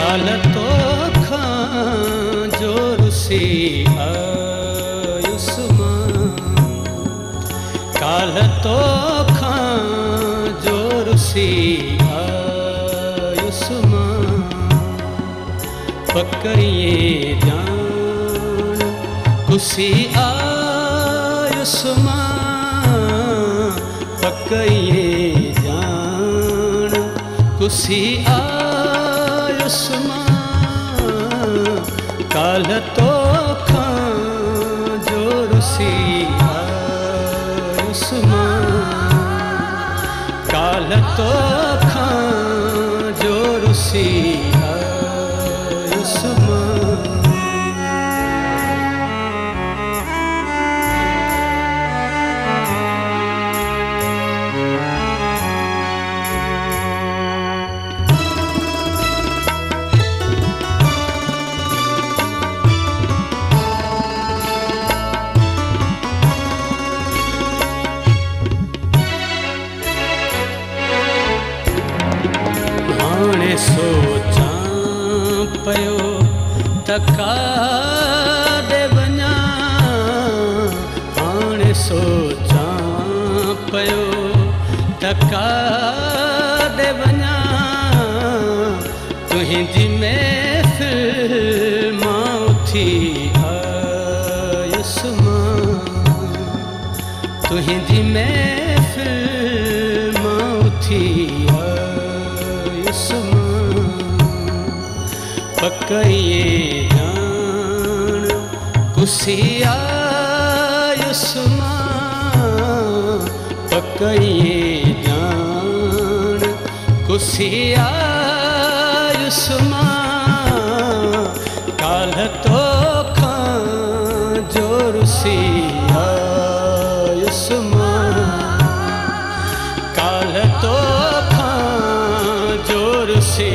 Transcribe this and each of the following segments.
काल तो खां जो रुसी आयुष्मान, काल तो खां जो रुसी आयुष्मान, पकइए जान कुसी आयुष्मान, पकइए जान कुसी आयुष्मान, काल तो खां जो रुसी आयुष्मान, काल तो खां जो रुसी आयुष्मान। हाणे सोचां पयो त काॾे वञां, हाणे सोचां पयो त काॾे वञां, तुंहिंजी महफ़िल मां उथी आयुष्मान, तुंहिंजी महफ़िल मां उथी पकइए जान कुसी आयुष्मान, पकइए जान कुसी आयुष्मान, काल तो खां जो रुसी आयुष्मान, काल तो खां जो रुसी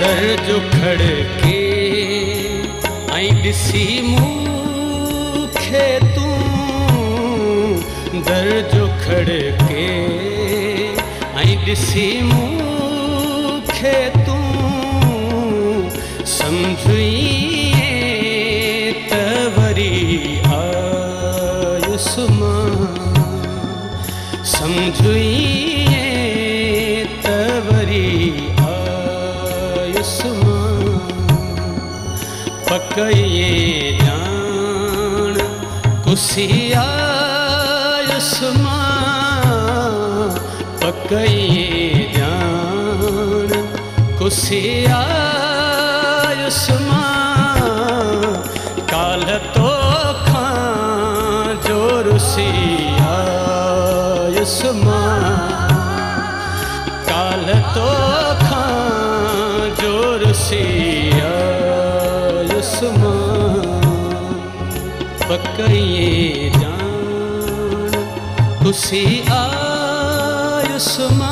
दर जो खड़के आई ॾिसी मूंखे तूं, दर जो खड़के आई ॾिसी मूंखे तूं, सम्झिए त वरी आयुष्मान, सम्झिए त वरी पकइए जान कुसी आयुष्मान, पकइए जान कुसी आयुष्मान, काल तो खां जो रुसी आयुष्मान, काल तो खां जो रुसी पकइए जान कुसी आयुष्मान,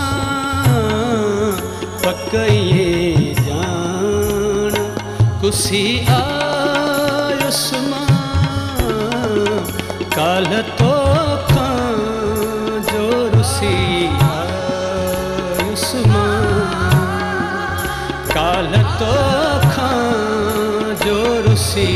पकइए जान कुसी आयुष्मान, काल तो खां जो रुसी आयुष्मान, काल तो खां जो रुसी